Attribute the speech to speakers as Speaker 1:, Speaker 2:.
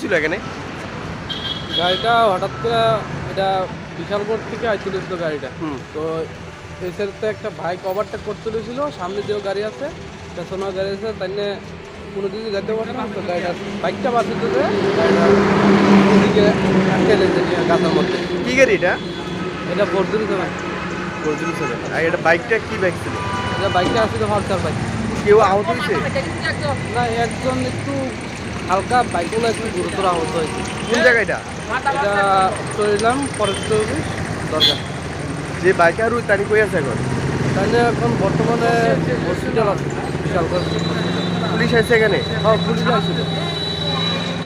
Speaker 1: ছিল এখানে
Speaker 2: গাড়িটা হঠাৎ করে এটা বিশালগড় থেকে আইছিল গাড়িটা। তো এই সাইডে একটা বাইক ওভারটেক করতে ছিল, সামনে দিয়েও গাড়ি আছে, পেছনেও গাড়ি আছে, তাই নিয়ে কোনো দিকে যেতে পারছে না। তো গাড়িটা বাইকটা বাঁচাতে গাড়িটা ওদিকে আটকে লেগেছে গাছের মধ্যে।
Speaker 1: কি গাড়ি এটা?
Speaker 2: এটা 407।
Speaker 1: 407। আর এটা বাইকটা কি বাইক ছিল?
Speaker 2: এটা বাইকটা আসছিল হরচার বাইক।
Speaker 1: কেউ আহত হয়েছে?
Speaker 2: না, একজন একটু হালকা, বাইকগুলো একটু গুরুতর আহত হয়েছে।
Speaker 1: কোন জায়গাটা?
Speaker 2: এটা চলিলাম ফরেস্ট অফিস দরকার।
Speaker 1: যে বাইকার ওই তারিখ কই আছে এখন?
Speaker 2: তাহলে এখন বর্তমানে হসপিটাল আছে, বিশালগড়।
Speaker 1: পুলিশ আছে এখানে?
Speaker 2: হ্যাঁ, পুলিশ আসছিল।